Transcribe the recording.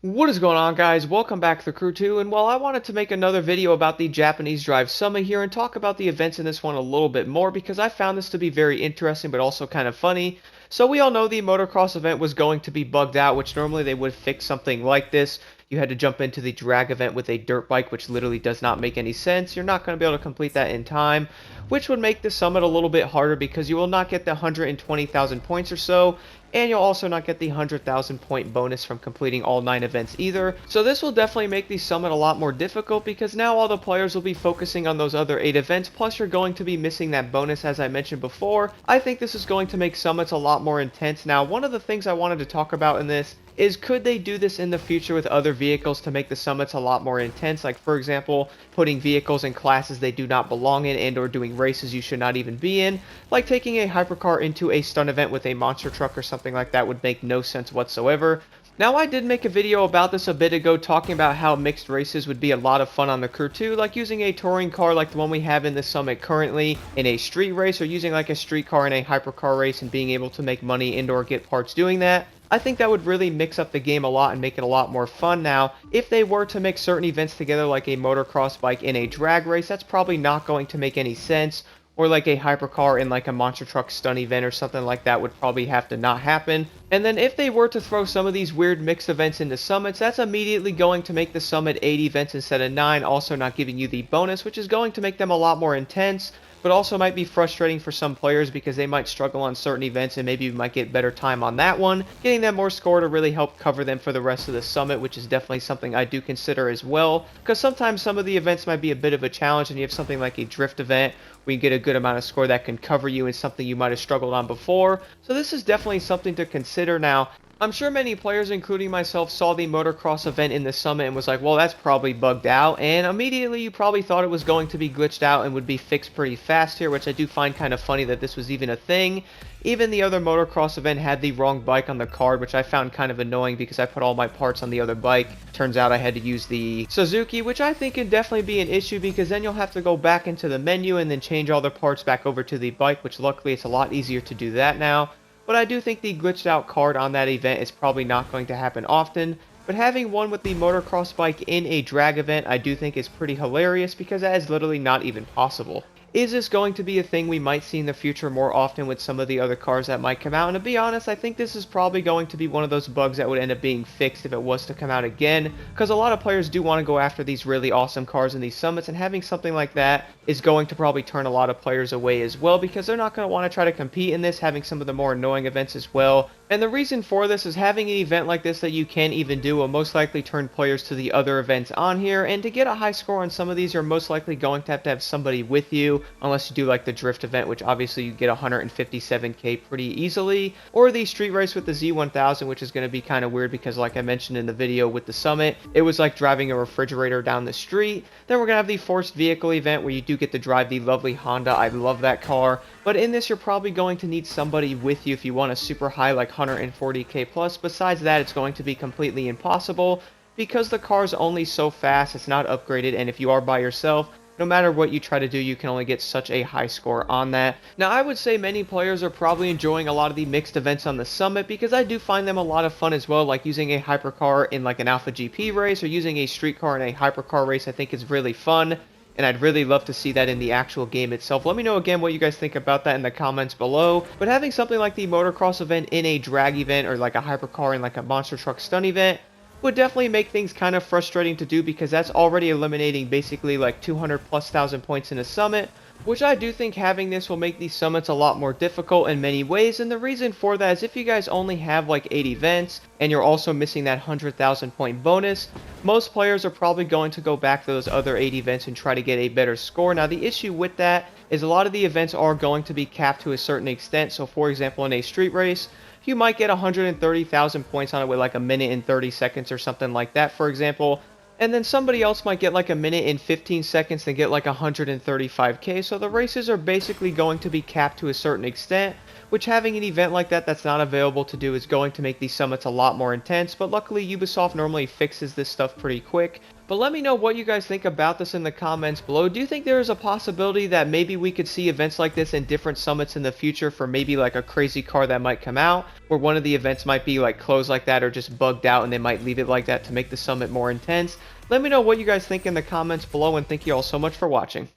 What is going on, guys? Welcome back to the Crew 2, and I wanted to make another video about the Japanese Drive Summit here and talk about the events in this one a little bit more because I found this to be very interesting but also kind of funny. So we all know the motocross event was going to be bugged out, which normally they would fix something like this. You had to jump into the drag event with a dirt bike, which literally does not make any sense. You're not going to be able to complete that in time, which would make the summit a little bit harder because you will not get the 120,000 points or so, and you'll also not get the 100,000 point bonus from completing all 9 events either. So this will definitely make the summit a lot more difficult because now all the players will be focusing on those other 8 events, plus you're going to be missing that bonus as I mentioned before. I think this is going to make summits a lot more intense. Now, one of the things I wanted to talk about in this is could they do this in the future with other vehicles to make the summits a lot more intense, like for example putting vehicles in classes they do not belong in and or doing races you should not even be in, like taking a hypercar into a stunt event with a monster truck or something like that would make no sense whatsoever. Now, I did make a video about this a bit ago talking about how mixed races would be a lot of fun on the Crew 2, like using a touring car like the one we have in the Summit currently in a street race, or using like a street car in a hypercar race and being able to make money and or get parts doing that. I think that would really mix up the game a lot and make it a lot more fun. Now, if they were to mix certain events together like a motocross bike in a drag race, that's probably not going to make any sense. Or like a hypercar in like a monster truck stunt event or something like that would probably have to not happen. And then if they were to throw some of these weird mixed events into summits, that's immediately going to make the summit 8 events instead of 9, also not giving you the bonus, which is going to make them a lot more intense, but also might be frustrating for some players because they might struggle on certain events and maybe you might get better time on that one, getting them more score to really help cover them for the rest of the summit, which is definitely something I do consider as well, because sometimes some of the events might be a bit of a challenge and you have something like a drift event where you get a good amount of score that can cover you in something you might have struggled on before. So this is definitely something to consider. Now, I'm sure many players, including myself, saw the motocross event in the summit and was like, well, that's probably bugged out, and immediately you probably thought it was going to be glitched out and would be fixed pretty fast here, which I do find kind of funny that this was even a thing. Even the other motocross event had the wrong bike on the card, which I found kind of annoying because I put all my parts on the other bike. Turns out I had to use the Suzuki, which I think can definitely be an issue because then you'll have to go back into the menu and then change all the parts back over to the bike, which luckily it's a lot easier to do that now. But I do think the glitched out card on that event is probably not going to happen often. But having one with the motocross bike in a drag event I do think is pretty hilarious because that is literally not even possible. Is this going to be a thing we might see in the future more often with some of the other cars that might come out? And to be honest, I think this is probably going to be one of those bugs that would end up being fixed if it was to come out again, because a lot of players do want to go after these really awesome cars in these summits, and having something like that is going to probably turn a lot of players away as well, because they're not going to want to try to compete in this, having some of the more annoying events as well. And the reason for this is having an event like this that you can even do will most likely turn players to the other events on here, and to get a high score on some of these you're most likely going to have somebody with you, unless you do like the drift event, which obviously you get 157k pretty easily, or the street race with the Z1000, which is going to be kind of weird because like I mentioned in the video with the summit, it was like driving a refrigerator down the street. Then we're going to have the forced vehicle event where you do get to drive the lovely Honda. I love that car, but in this you're probably going to need somebody with you if you want a super high like 140k plus. Besides that, it's going to be completely impossible because the car is only so fast, it's not upgraded, and if you are by yourself, no matter what you try to do, you can only get such a high score on that. Now, I would say many players are probably enjoying a lot of the mixed events on the summit because I do find them a lot of fun as well, like using a hypercar in like an Alpha GP race or using a street car in a hypercar race. I think is really fun, and I'd really love to see that in the actual game itself. Let me know again what you guys think about that in the comments below. But having something like the motocross event in a drag event or like a hypercar in like a monster truck stunt event would definitely make things kind of frustrating to do because that's already eliminating basically like 200,000+ points in a summit, which I do think having this will make these summits a lot more difficult in many ways. And the reason for that is if you guys only have like 8 events and you're also missing that 100,000 point bonus, most players are probably going to go back to those other 8 events and try to get a better score. Now, the issue with that is a lot of the events are going to be capped to a certain extent. So for example, in a street race, you might get 130,000 points on it with like a minute and 30 seconds or something like that, for example. And then somebody else might get like a minute and 15 seconds and get like 135k. So the races are basically going to be capped to a certain extent, which having an event like that that's not available to do is going to make these summits a lot more intense. But luckily Ubisoft normally fixes this stuff pretty quick, But let me know what you guys think about this in the comments below. Do you think there is a possibility that maybe we could see events like this in different summits in the future for maybe like a crazy car that might come out, or one of the events might be like closed like that or just bugged out and they might leave it like that to make the summit more intense? Let me know what you guys think in the comments below, and thank you all so much for watching.